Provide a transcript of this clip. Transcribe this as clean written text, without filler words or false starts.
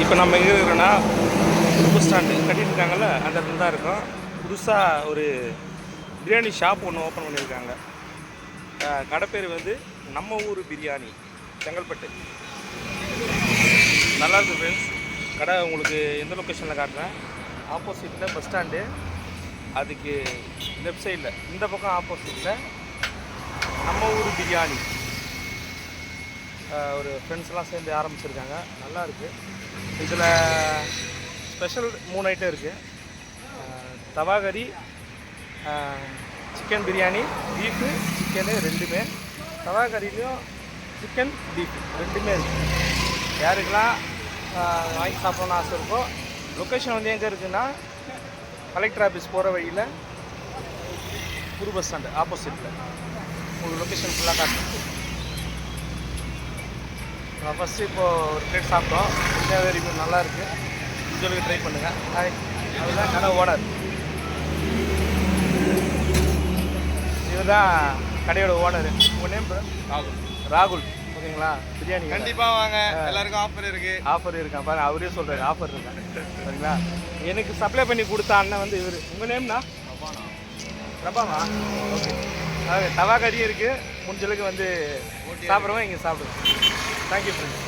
இப்போ நம்ம எங்கே இருக்கிறோன்னா பஸ் ஸ்டாண்டு கட்டிட்டு இருக்காங்கல்ல அந்த இடத்துல தான் இருக்கோம். புதுசாக ஒரு பிரியாணி ஷாப் ஒன்று ஓப்பன் பண்ணியிருக்காங்க. கடை பேர் வந்து நம்ம ஊர் பிரியாணி, செங்கல்பட்டு. நல்லாயிருக்கு ஃப்ரெண்ட்ஸ். கடை உங்களுக்கு எந்த லொக்கேஷனில் காட்டுறேன். ஆப்போசிட்டில் பஸ் ஸ்டாண்டு, அதுக்கு லெஃப்ட் சைடில் இந்த பக்கம் ஆப்போசிட்டில் நம்ம ஊர் பிரியாணி. ஒரு ஃப்ரெண்ட்ஸ்லாம் சேர்ந்து ஆரம்பிச்சிருக்காங்க. நல்லாயிருக்கு. இதில் ஸ்பெஷல் 3 ஐட்டம் இருக்குது. தவா கறி, சிக்கன் பிரியாணி, பீஃபு சிக்கனு ரெண்டுமே. தவா கறிலையும் சிக்கன் பீஃப் ரெண்டுமே இருக்குது. யாருக்கெல்லாம் வாங்கி சாப்பிடணும்னு ஆசை இருக்கோ. லொக்கேஷன் வந்து எங்கே இருக்குதுன்னா கலெக்டர் ஆஃபீஸ் போகிற வழியில் புது பஸ் ஸ்டாண்டு ஆப்போசிட்டில். உங்களுக்கு லொக்கேஷன் ஃபுல்லாக காட்டுறேன். நான் ஃபஸ்ட்டு இப்போது ஒரு பிளேட் சாப்பிட்டோம். இந்த வரைக்கும் நல்லாயிருக்கு. சொல்லி ட்ரை பண்ணுங்கள். அதுதான் கடை ஓனர். இவர் தான் கடையோட ஓனர். உங்கள் நேம் ராகுல். ராகுல் ஓகேங்களா? பிரியாணி கண்டிப்பாக வாங்க. எல்லாருக்கும் ஆஃபர் இருக்குது. ஆஃபர் இருக்கான் பாருங்க. அவரே சொல்கிறாரு ஆஃபர் இருக்கான். சரிங்களா? எனக்கு சப்ளை பண்ணி கொடுத்த அண்ணன் வந்து இவர். உங்கள் நேம்னா? பிரபாமா. ஓகே. தவா கறி இருக்குது. முடிஞ்சளவுக்கு வந்து சாப்பிட்றவங்க இங்கே சாப்பிடுங்க. Thank you friends.